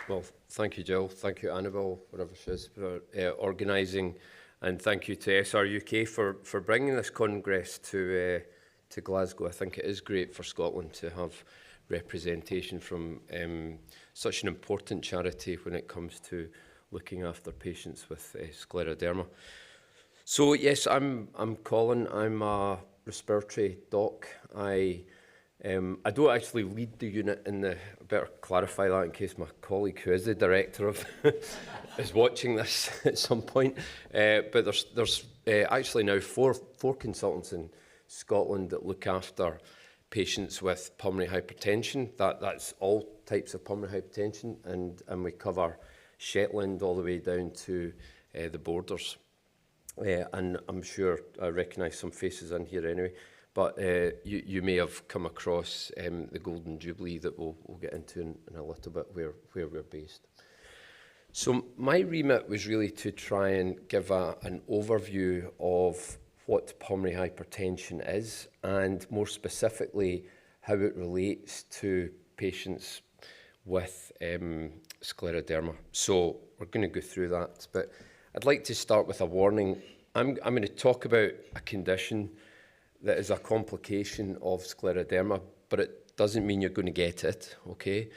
Well, thank you, Jill. Thank you, Annabelle, whatever she is, for organising. And thank you to SRUK for bringing this congress to Glasgow. I think it is great for Scotland to have representation from such an important charity when it comes to looking after patients with scleroderma. So yes, I'm Colin. I'm a respiratory doc. I don't actually lead the unit in the. I better clarify that in case my colleague, who is the director of, is watching this at some point. But there's actually now four consultants in Scotland that look after patients with pulmonary hypertension. That's all types of pulmonary hypertension, and we cover Shetland all the way down to the borders. And I'm sure I recognise some faces in here anyway. But you may have come across the Golden Jubilee that we'll get into in a little bit where we're based. So my remit was really to try and give an overview of what pulmonary hypertension is, and more specifically how it relates to patients with scleroderma. So we're going to go through that, but I'd like to start with a warning. I'm going to talk about a condition that is a complication of scleroderma, but it doesn't mean you're going to get it, okay?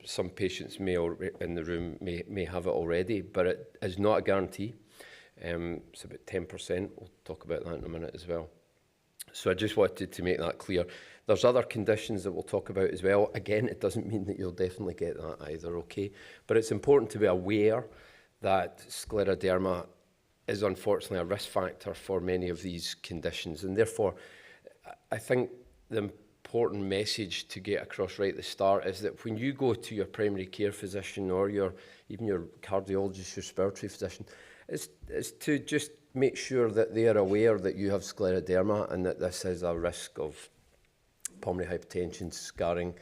Some patients in the room may have it already, but it is not a guarantee. It's about 10%. We'll talk about that in a minute as well. So I just wanted to make that clear. There's other conditions that we'll talk about as well. Again, it doesn't mean that you'll definitely get that either, okay? But it's important to be aware that scleroderma is unfortunately a risk factor for many of these conditions. And therefore, I think the important message to get across right at the start is that when you go to your primary care physician or even your cardiologist, your respiratory physician, is to just make sure that they are aware that you have scleroderma and that this is a risk of pulmonary hypertension, scarring,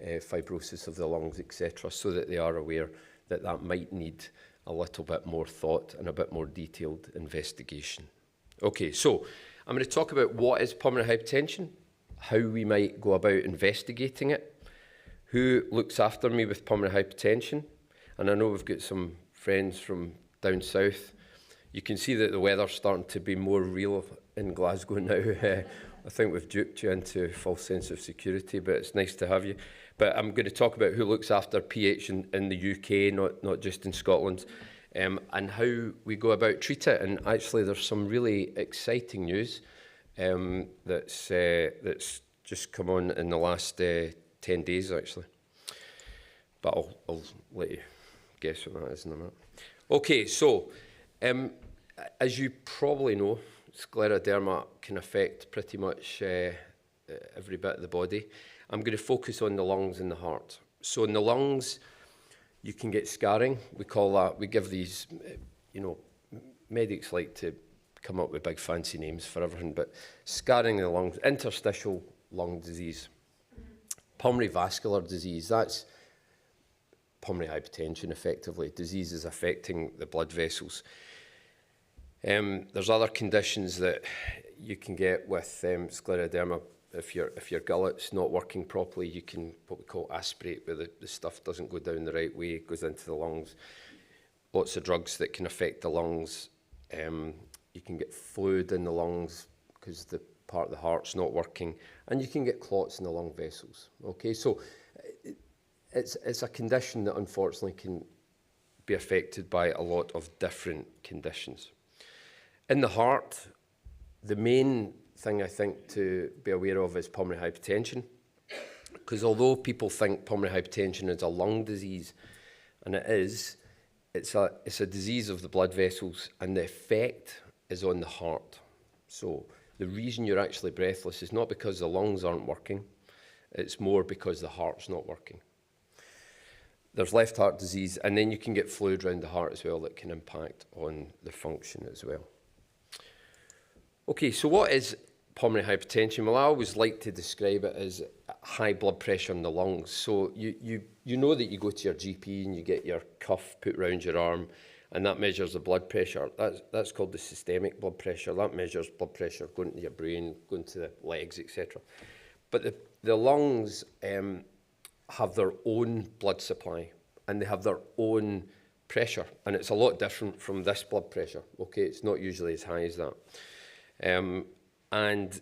fibrosis of the lungs, etc., so that they are aware that that might need a little bit more thought and a bit more detailed investigation. Okay, so I'm going to talk about what is pulmonary hypertension, how we might go about investigating it, who looks after me with pulmonary hypertension, and I know we've got some friends from down south. You can see that the weather's starting to be more real in Glasgow now. I think we've duped you into a false sense of security, but it's nice to have you. But I'm going to talk about who looks after PH in the UK, not just in Scotland, and how we go about treat it. And actually, there's some really exciting news that's just come on in the last 10 days, actually. But I'll let you guess what that is in a minute. Okay, so as you probably know, scleroderma can affect pretty much every bit of the body. I'm going to focus on the lungs and the heart. So in the lungs, you can get scarring. We call that, we give these, medics like to come up with big fancy names for everything, but scarring in the lungs, interstitial lung disease, pulmonary vascular disease, that's pulmonary hypertension effectively, diseases affecting the blood vessels. There's other conditions that you can get with scleroderma. If your gullet's not working properly, you can what we call aspirate, where the stuff doesn't go down the right way, it goes into the lungs. Lots of drugs that can affect the lungs. You can get fluid in the lungs because the part of the heart's not working, and you can get clots in the lung vessels. Okay, so it's a condition that unfortunately can be affected by a lot of different conditions. In the heart, the main thing I think to be aware of is pulmonary hypertension, because although people think pulmonary hypertension is a lung disease, and it is, it's a disease of the blood vessels, and the effect is on the heart. So the reason you're actually breathless is not because the lungs aren't working, it's more because the heart's not working. There's left heart disease, and then you can get fluid around the heart as well that can impact on the function as well. Okay, so what is pulmonary hypertension? Well, I always like to describe it as high blood pressure in the lungs. So you know that you go to your GP and you get your cuff put around your arm, and that measures the blood pressure. That's called the systemic blood pressure. That measures blood pressure going to your brain, going to the legs, etc. But the lungs have their own blood supply, and they have their own pressure, and it's a lot different from this blood pressure. Okay, it's not usually as high as that. And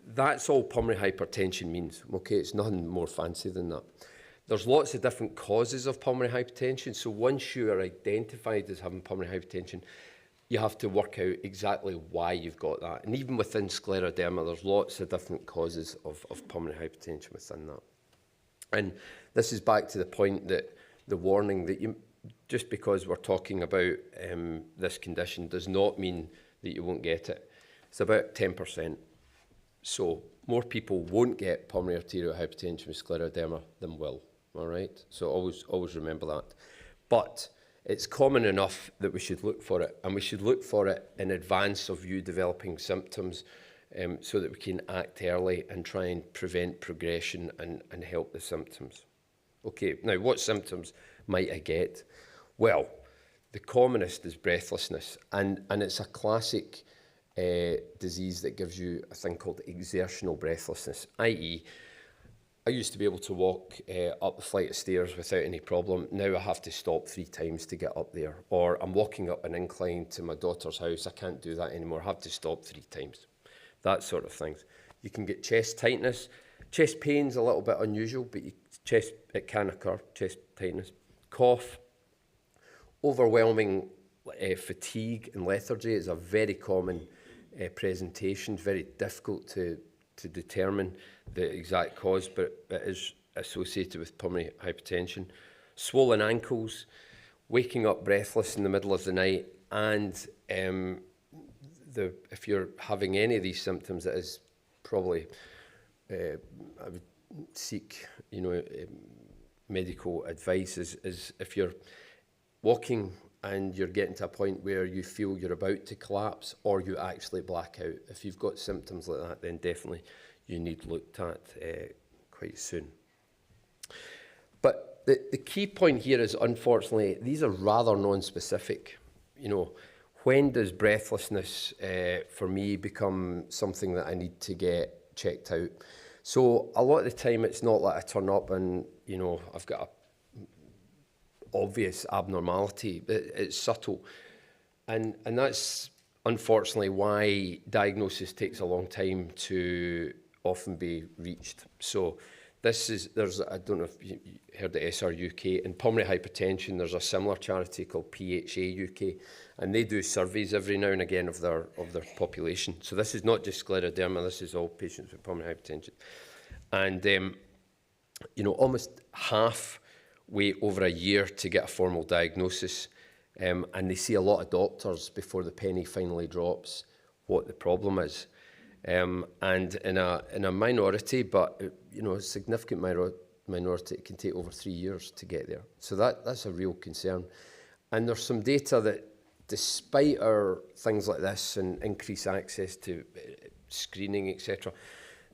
that's all pulmonary hypertension means. Okay, it's nothing more fancy than that. There's lots of different causes of pulmonary hypertension. So once you are identified as having pulmonary hypertension, you have to work out exactly why you've got that. And even within scleroderma, there's lots of different causes of pulmonary hypertension within that. And this is back to the point that the warning that you, just because we're talking about this condition does not mean that you won't get it. It's about 10%. So more people won't get pulmonary arterial hypertension with scleroderma than will. All right. So always remember that. But it's common enough that we should look for it, and we should look for it in advance of you developing symptoms, so that we can act early and try and prevent progression and help the symptoms. Okay. Now, what symptoms might I get? Well, the commonest is breathlessness, and it's a classic disease that gives you a thing called exertional breathlessness, i.e. I used to be able to walk up the flight of stairs without any problem. Now I have to stop 3 times to get up there. Or I'm walking up an incline to my daughter's house. I can't do that anymore. I have to stop 3 times. That sort of things. You can get chest tightness. Chest pain's a little bit unusual, but it can occur, chest tightness. Cough. Overwhelming fatigue and lethargy is a very common presentation. Very difficult to determine the exact cause, but it is associated with pulmonary hypertension. Swollen ankles, waking up breathless in the middle of the night, and if you're having any of these symptoms, it is probably I would seek medical advice. Is if you're walking and you're getting to a point where you feel you're about to collapse or you actually black out. If you've got symptoms like that, then definitely you need looked at quite soon. But the key point here is, unfortunately, these are rather non-specific. When does breathlessness for me become something that I need to get checked out? So a lot of the time it's not like I turn up and, I've got a obvious abnormality. It's subtle, and that's unfortunately why diagnosis takes a long time to often be reached. So I don't know if you heard the SRUK. In pulmonary hypertension, there's a similar charity called PHA UK, and they do surveys every now and again of their population. So this is not just scleroderma, this is all patients with pulmonary hypertension. And almost half wait over a year to get a formal diagnosis, and they see a lot of doctors before the penny finally drops what the problem is. And in a minority, but a significant minority, it can take over 3 years to get there. So that's a real concern. And there's some data that, despite our things like this and increased access to screening, etc.,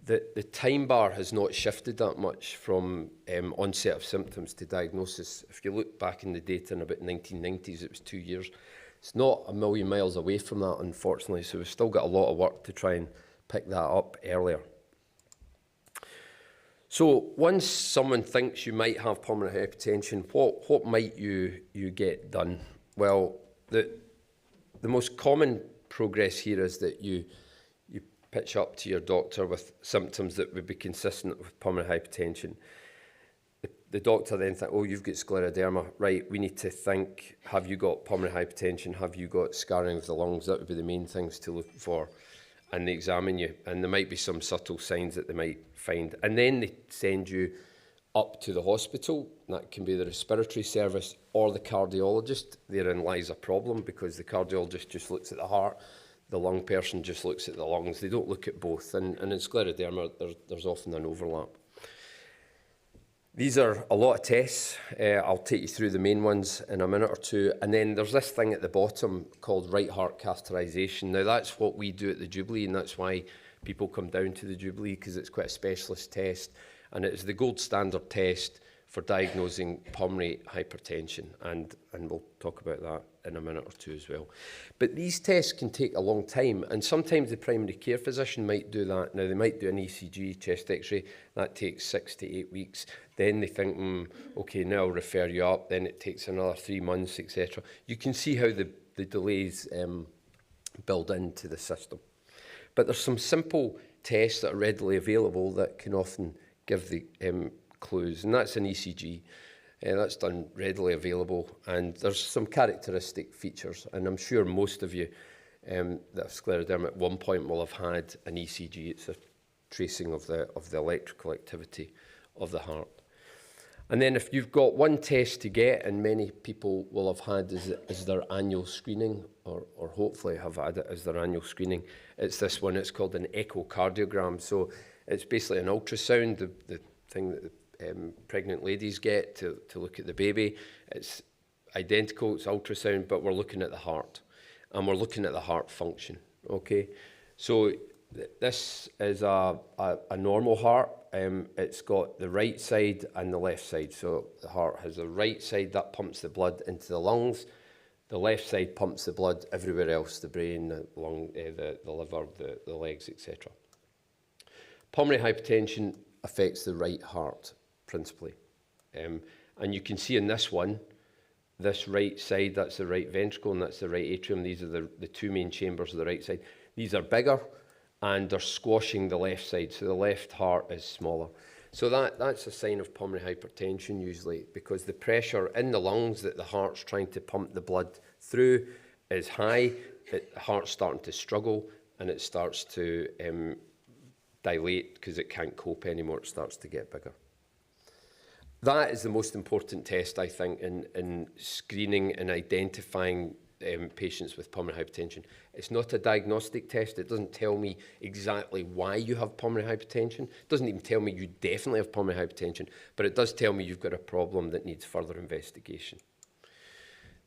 the time bar has not shifted that much from onset of symptoms to diagnosis. If you look back in the data in about the 1990s, it was 2 years. It's not a million miles away from that, unfortunately, so we've still got a lot of work to try and pick that up earlier. So once someone thinks you might have pulmonary hypertension, what might you get done? Well, the most common progress here is that you pitch up to your doctor with symptoms that would be consistent with pulmonary hypertension. The doctor then thinks, oh, you've got scleroderma. Right, we need to think, have you got pulmonary hypertension? Have you got scarring of the lungs? That would be the main things to look for. And they examine you, and there might be some subtle signs that they might find. And then they send you up to the hospital. That can be the respiratory service or the cardiologist. Therein lies a problem, because the cardiologist just looks at the heart. The lung person just looks at the lungs. They don't look at both. And in scleroderma, there's often an overlap. These are a lot of tests. I'll take you through the main ones in a minute or two. And then there's this thing at the bottom called right heart catheterization. Now, that's what we do at the Jubilee, and that's why people come down to the Jubilee, because it's quite a specialist test. And it is the gold standard test for diagnosing pulmonary hypertension, and we'll talk about that in a minute or two as well. But these tests can take a long time, and sometimes the primary care physician might do that. Now, they might do an ECG, chest x-ray, that takes 6 to 8 weeks. Then they think, okay, now I'll refer you up, then it takes another 3 months, etc. You can see how the delays build into the system. But there's some simple tests that are readily available that can often give the clues, and that's an ECG. That's done readily available, and there's some characteristic features, and I'm sure most of you that have scleroderma at one point will have had an ECG. It's a tracing of the electrical activity of the heart. And then if you've got one test to get, and many people will have had as their annual screening, or hopefully have had it as their annual screening, it's this one. It's called an echocardiogram. So it's basically an ultrasound, the thing that pregnant ladies get to look at the baby. It's identical, it's ultrasound, but we're looking at the heart, and we're looking at the heart function. Okay, so this is a normal heart. It's got the right side and the left side. So the heart has the right side that pumps the blood into the lungs. The left side pumps the blood everywhere else, the brain, the lung, the liver, the legs, etc. Pulmonary hypertension affects the right heart, principally. And you can see in this one, this right side, that's the right ventricle, and that's the right atrium. These are the two main chambers of the right side. These are bigger, and they're squashing the left side, so the left heart is smaller. So that's a sign of pulmonary hypertension usually, because the pressure in the lungs that the heart's trying to pump the blood through is high. The heart's starting to struggle, and it starts to dilate because it can't cope anymore. It starts to get bigger. That is the most important test, I think, in screening and identifying patients with pulmonary hypertension. It's not a diagnostic test. It doesn't tell me exactly why you have pulmonary hypertension. It doesn't even tell me you definitely have pulmonary hypertension, but it does tell me you've got a problem that needs further investigation.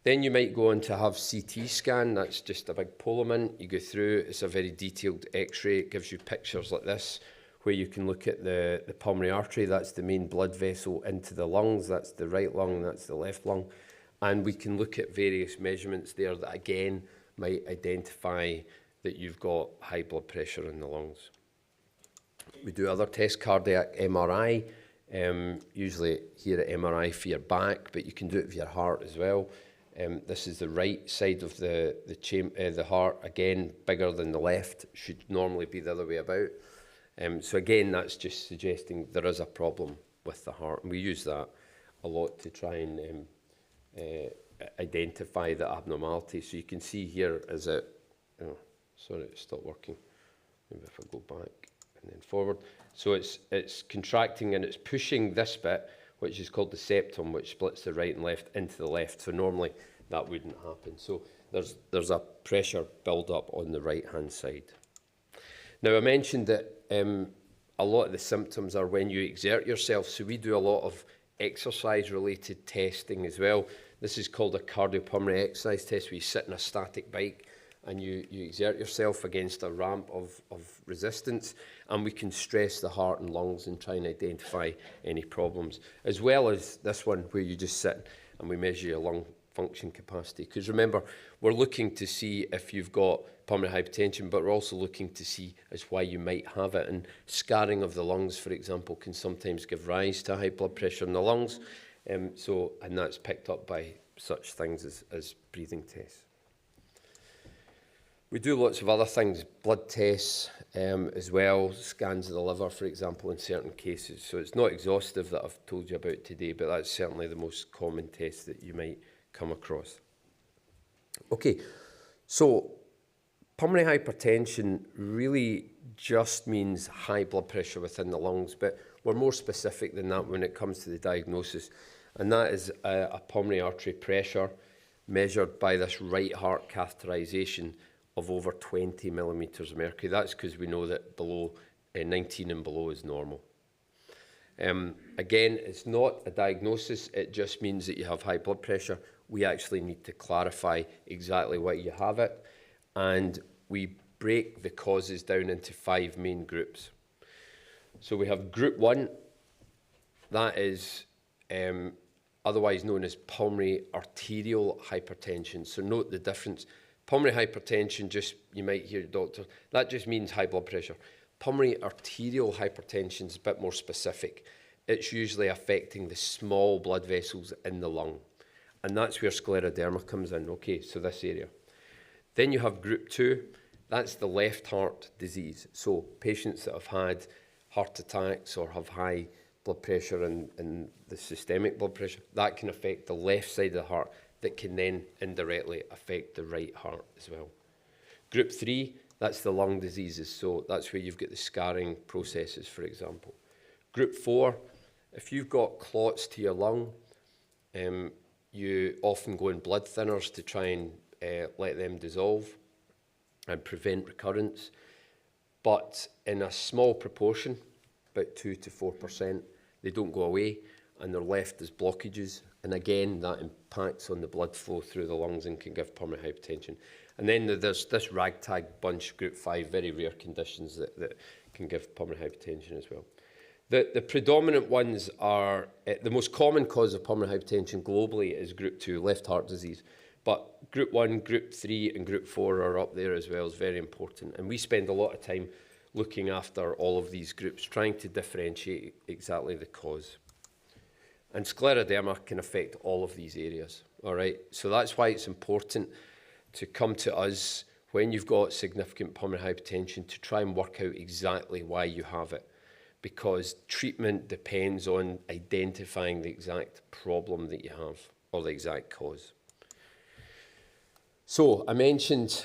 Then you might go on to have CT scan. That's just a big polymint. You go through, it's a very detailed x-ray. It gives you pictures like this, where you can look at the pulmonary artery. That's the main blood vessel into the lungs. That's the right lung, that's the left lung. And we can look at various measurements there that, again, might identify that you've got high blood pressure in the lungs. We do other tests, cardiac MRI, usually here at MRI for your back, but you can do it for your heart as well. This is the right side of the heart, again, bigger than the left, should normally be the other way about. So again, that's just suggesting there is a problem with the heart, and we use that a lot to try and identify the abnormality. So you can see here, sorry, it stopped working. Maybe if I go back and then forward. So it's contracting and it's pushing this bit, which is called the septum, which splits the right and left into the left. So normally that wouldn't happen. So there's a pressure build up on the right hand side. Now, I mentioned that a lot of the symptoms are when you exert yourself. So we do a lot of exercise-related testing as well. This is called a cardiopulmonary exercise test, where you sit in a static bike and you exert yourself against a ramp of resistance, and we can stress the heart and lungs and try and identify any problems, as well as this one where you just sit and we measure your lung function capacity. Because remember, we're looking to see if you've got pulmonary hypertension, but we're also looking to see as why you might have it. And scarring of the lungs, for example, can sometimes give rise to high blood pressure in the lungs. And that's picked up by such things as breathing tests. We do lots of other things, blood tests as well, scans of the liver, for example, in certain cases. So it's not exhaustive that I've told you about today, but that's certainly the most common test that you might come across. Okay, so pulmonary hypertension really just means high blood pressure within the lungs, but we're more specific than that when it comes to the diagnosis, and that is a pulmonary artery pressure measured by this right heart catheterization of over 20 millimetres of mercury. That's because we know that below 19 and below is normal. Again, it's not a diagnosis, it just means that you have high blood pressure. We actually need to clarify exactly why you have it, and we break the causes down into 5 main groups. So we have group 1, that is otherwise known as pulmonary arterial hypertension. So note the difference. Pulmonary hypertension, just you might hear your doctor, that just means high blood pressure. Pulmonary arterial hypertension is a bit more specific. It's usually affecting the small blood vessels in the lung. And that's where scleroderma comes in. Okay, so this area. Then you have group 2. That's the left heart disease. So patients that have had heart attacks or have high blood pressure and the systemic blood pressure, that can affect the left side of the heart, that can then indirectly affect the right heart as well. Group 3, that's the lung diseases. So that's where you've got the scarring processes, for example. Group 4, if you've got clots to your lung, you often go on blood thinners to try and let them dissolve and prevent recurrence. But in a small proportion, about 2 to 4%, they don't go away and they're left as blockages. And again, that impacts on the blood flow through the lungs and can give pulmonary hypertension. And then there's this ragtag bunch, group 5, very rare conditions that can give pulmonary hypertension as well. The predominant ones are, the most common cause of pulmonary hypertension globally is group 2, left heart disease. But group 1, group 3 and group 4 are up there as well, is very important. And we spend a lot of time looking after all of these groups, trying to differentiate exactly the cause. And scleroderma can affect all of these areas, all right? So that's why it's important to come to us when you've got significant pulmonary hypertension to try and work out exactly why you have it, because treatment depends on identifying the exact problem that you have or the exact cause. So I mentioned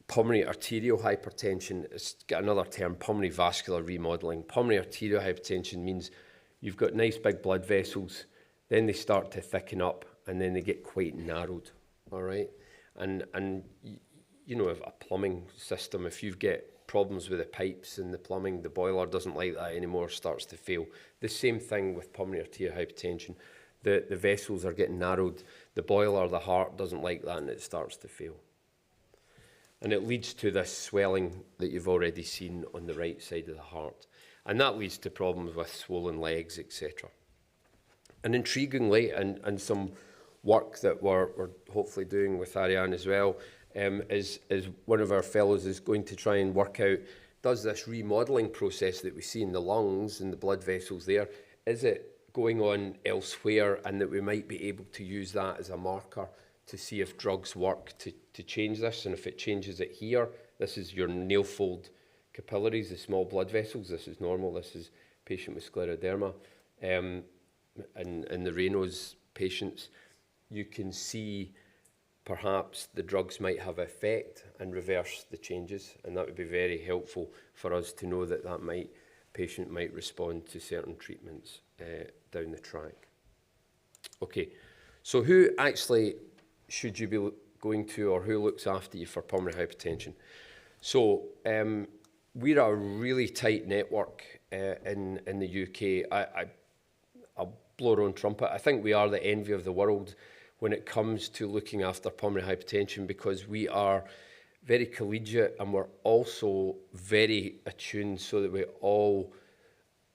pulmonary arterial hypertension. It's got another term, pulmonary vascular remodeling. Pulmonary arterial hypertension means you've got nice big blood vessels, then they start to thicken up and then they get quite narrowed, all right? And you know, if a plumbing system, if you've got problems with the pipes and the plumbing, the boiler doesn't like that anymore, starts to fail. The same thing with pulmonary arterial hypertension. The vessels are getting narrowed, the boiler, the heart doesn't like that and it starts to fail. And it leads to this swelling that you've already seen on the right side of the heart. And that leads to problems with swollen legs, etc. And intriguingly, and some work that we're hopefully doing with Ariane as well, is one of our fellows is going to try and work out, does this remodeling process that we see in the lungs and the blood vessels there, is it going on elsewhere, and that we might be able to use that as a marker to see if drugs work to change this. And if it changes it here, this is your nail fold capillaries, the small blood vessels, this is normal, this is patient with scleroderma. And the Raynaud's patients, you can see perhaps the drugs might have effect and reverse the changes, and that would be very helpful for us to know that patient might respond to certain treatments down the track. Okay, so who actually should you be going to, or who looks after you for pulmonary hypertension? So we're a really tight network in the UK. I'll blow our own trumpet. I think we are the envy of the world when it comes to looking after pulmonary hypertension, because we are very collegiate and we're also very attuned so that we all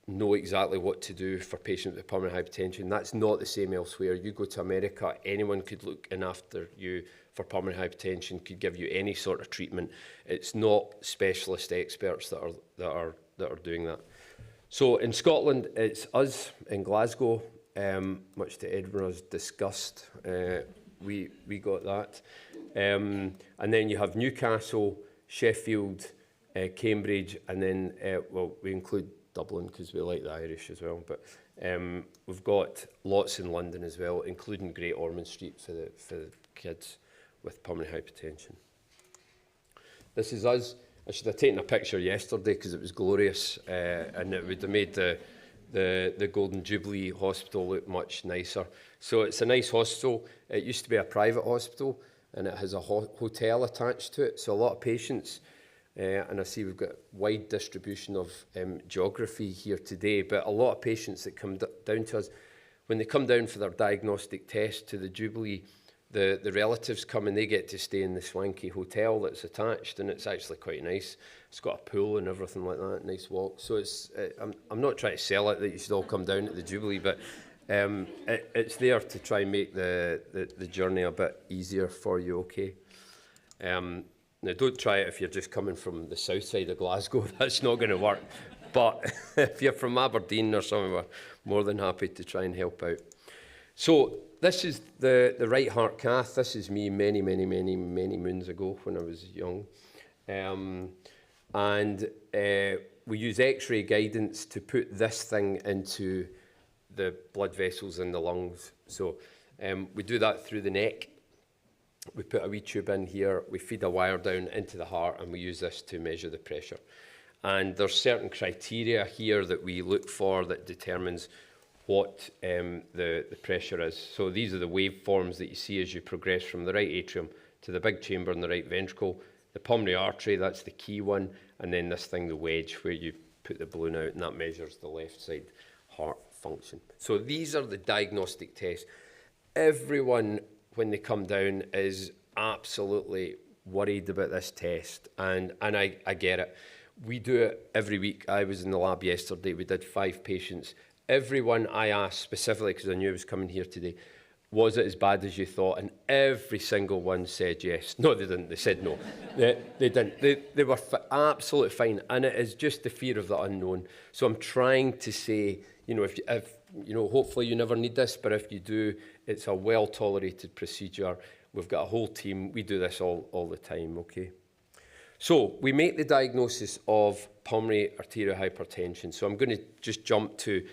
know exactly what to do for patients with pulmonary hypertension. That's not the same elsewhere. You go to America, anyone could look in after you for pulmonary hypertension, could give you any sort of treatment. It's not specialist experts that are doing that. So in Scotland, it's us in Glasgow, much to Edinburgh's disgust. We got that. And then you have Newcastle, Sheffield, Cambridge, and then, well, we include Dublin because we like the Irish as well, but we've got lots in London as well, including Great Ormond Street for the kids with pulmonary hypertension. This is us. I should have taken a picture yesterday because it was glorious, and it would have made the Golden Jubilee Hospital look much nicer. So it's a nice hospital. It used to be a private hospital, and it has a hotel attached to it. So a lot of patients, and I see we've got wide distribution of geography here today, but a lot of patients that come down to us, when they come down for their diagnostic test to the Jubilee, the relatives come and they get to stay in the swanky hotel that's attached, and it's actually quite nice. It's got a pool and everything like that, nice walk. So it's I'm not trying to sell it that you should all come down at the Jubilee, but It's there to try and make the journey a bit easier for you, okay? Now, don't try it if you're just coming from the south side of Glasgow. That's not going to work. But if you're from Aberdeen or somewhere, we're more than happy to try and help out. So this is the right heart cath. This is me many moons ago when I was young. We use X-ray guidance to put this thing into the blood vessels in the lungs. So we do that through the neck. We put a wee tube in here, we feed a wire down into the heart, and we use this to measure the pressure. And there's certain criteria here that we look for that determines what the pressure is. So these are the waveforms that you see as you progress from the right atrium to the big chamber in the right ventricle. The pulmonary artery, that's the key one, and then this thing, the wedge, where you put the balloon out, and that measures the left side heart function. So these are the diagnostic tests. Everyone, when they come down, is absolutely worried about this test, and I get it. We do it every week. I was in the lab yesterday. We did 5 patients. Everyone I asked specifically, because I knew I was coming here today, was it as bad as you thought? And every single one said yes. No, they didn't. They said no. They didn't. They were absolutely fine. And it is just the fear of the unknown. So I'm trying to say, you know, if you know, hopefully you never need this, but if you do, it's a well-tolerated procedure. We've got a whole team. We do this all the time, okay? So we make the diagnosis of pulmonary arterial hypertension. So I'm going to just jump to,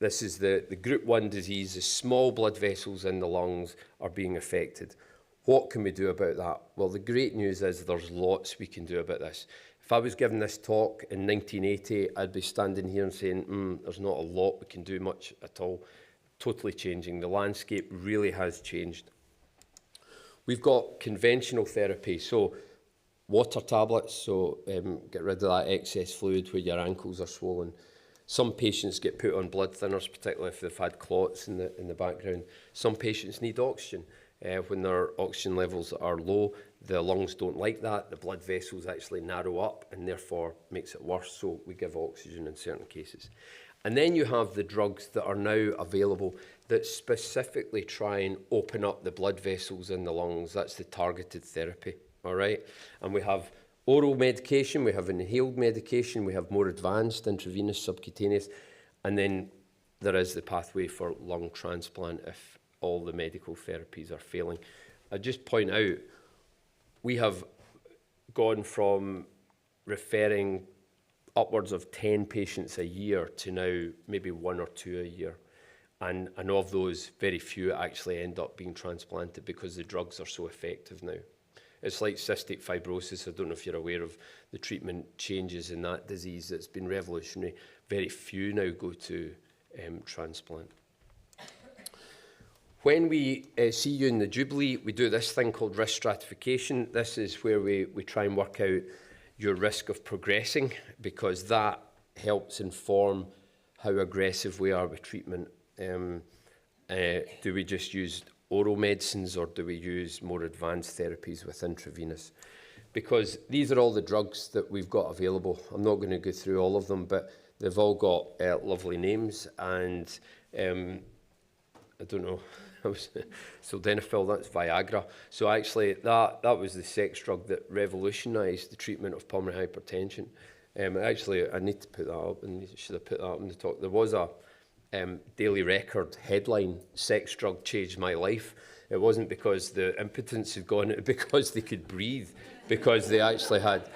this is the group 1 disease. The small blood vessels in the lungs are being affected. What can we do about that? Well, the great news is there's lots we can do about this. If I was giving this talk in 1980, I'd be standing here and saying, there's not a lot we can do much at all. Totally changing. The landscape really has changed. We've got conventional therapy. So water tablets, so get rid of that excess fluid where your ankles are swollen. Some patients get put on blood thinners, particularly if they've had clots in the background. Some patients need oxygen. When their oxygen levels are low, the lungs don't like that. The blood vessels actually narrow up and therefore makes it worse. So we give oxygen in certain cases. And then you have the drugs that are now available that specifically try and open up the blood vessels in the lungs. That's the targeted therapy, all right? And we have oral medication, we have inhaled medication, we have more advanced intravenous subcutaneous, and then there is the pathway for lung transplant if all the medical therapies are failing. I just point out, we have gone from referring upwards of 10 patients a year to now maybe 1 or 2 a year. And of those, very few actually end up being transplanted because the drugs are so effective now. It's like cystic fibrosis. I don't know if you're aware of the treatment changes in that disease. It's been revolutionary. Very few now go to transplant. When we see you in the Jubilee, we do this thing called risk stratification. This is where we try and work out your risk of progressing, because that helps inform how aggressive we are with treatment. Do we just use oral medicines or do we use more advanced therapies with intravenous? Because these are all the drugs that we've got available. I'm not going to go through all of them, but they've all got lovely names. And I don't know, sildenafil, that's Viagra. So actually that was the sex drug that revolutionised the treatment of pulmonary hypertension. Actually, I need to put that up, and you should have put that up in the talk. There was a Daily Record headline, "Sex drug changed my life." It wasn't because the impotence had gone, it was because they could breathe, because they actually had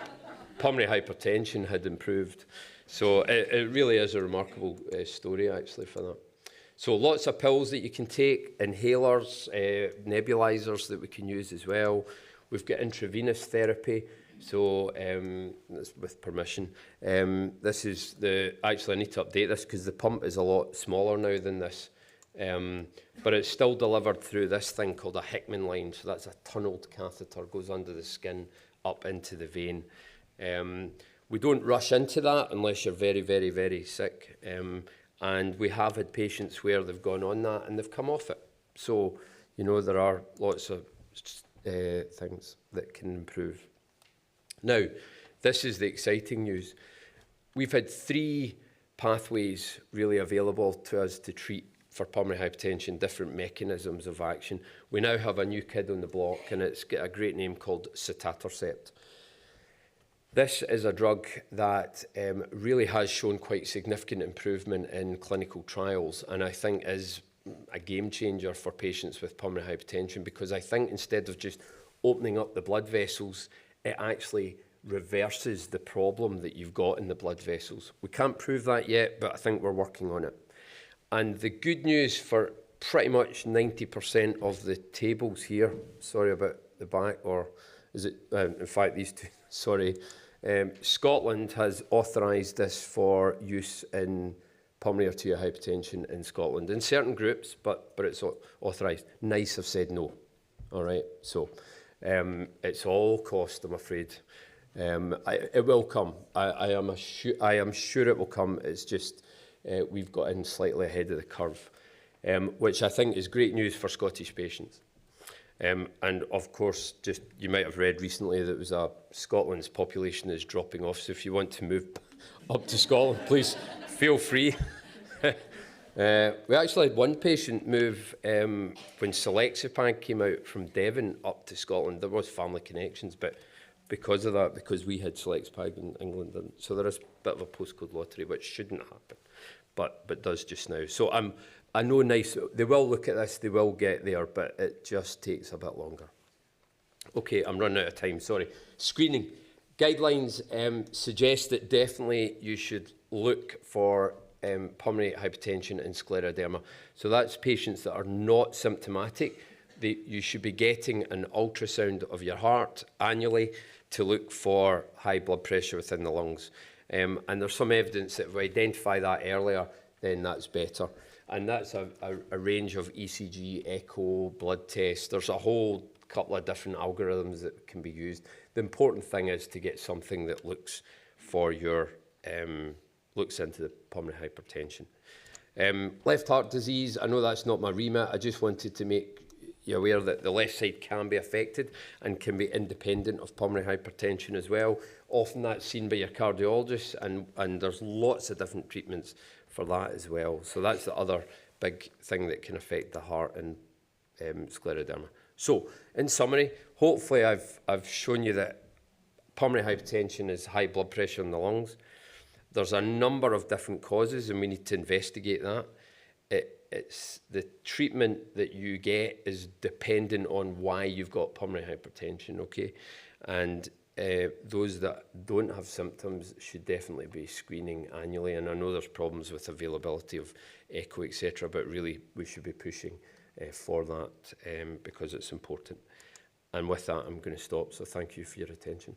pulmonary hypertension had improved. So it really is a remarkable story actually for that. So lots of pills that you can take, inhalers, nebulizers that we can use as well. We've got intravenous therapy. So that's with permission. This is actually I need to update this because the pump is a lot smaller now than this. But it's still delivered through this thing called a Hickman line. So that's a tunneled catheter, goes under the skin, up into the vein. We don't rush into that unless you're very, very, very sick. And we have had patients where they've gone on that and they've come off it. So, you know, there are lots of things that can improve. Now, this is the exciting news. We've had 3 pathways really available to us to treat for pulmonary hypertension, different mechanisms of action. We now have a new kid on the block, and it's got a great name called sotatercept. This is a drug that really has shown quite significant improvement in clinical trials, and I think is a game changer for patients with pulmonary hypertension, because I think instead of just opening up the blood vessels, it actually reverses the problem that you've got in the blood vessels. We can't prove that yet, but I think we're working on it. And the good news for pretty much 90% of the tables here, sorry about the back, or is it, in fact, these two, sorry, Scotland has authorised this for use in pulmonary arterial hypertension in Scotland, in certain groups, but it's authorised. NICE have said no, all right? So it's all cost, I'm afraid. It will come. I am sure it will come. It's just we've got in slightly ahead of the curve, which I think is great news for Scottish patients. And of course, just you might have read recently that Scotland's population is dropping off. So if you want to move up to Scotland, please feel free. We actually had one patient move when Selexipag came out from Devon up to Scotland. There was family connections, but because of that, because we had Selexipag in England, and so there is a bit of a postcode lottery, which shouldn't happen, but does just now. So I know NICE, they will look at this, they will get there, but it just takes a bit longer. Okay, I'm running out of time, sorry. Screening. Guidelines suggest that definitely you should look for pulmonary hypertension and scleroderma. So that's patients that are not symptomatic. You should be getting an ultrasound of your heart annually to look for high blood pressure within the lungs. And there's some evidence that if we identify that earlier, then that's better. And that's a range of ECG, echo, blood tests. There's a whole couple of different algorithms that can be used. The important thing is to get something that looks for your looks into the pulmonary hypertension. Left heart disease, I know that's not my remit. I just wanted to make you aware that the left side can be affected and can be independent of pulmonary hypertension as well. Often that's seen by your cardiologist, and there's lots of different treatments for that as well. So that's the other big thing that can affect the heart and scleroderma. So in summary, hopefully I've shown you that pulmonary hypertension is high blood pressure in the lungs. There's a number of different causes, and we need to investigate that. It's the treatment that you get is dependent on why you've got pulmonary hypertension, okay? And those that don't have symptoms should definitely be screening annually. And I know there's problems with availability of echo, etc., but really we should be pushing for that because it's important. And with that, I'm going to stop. So thank you for your attention.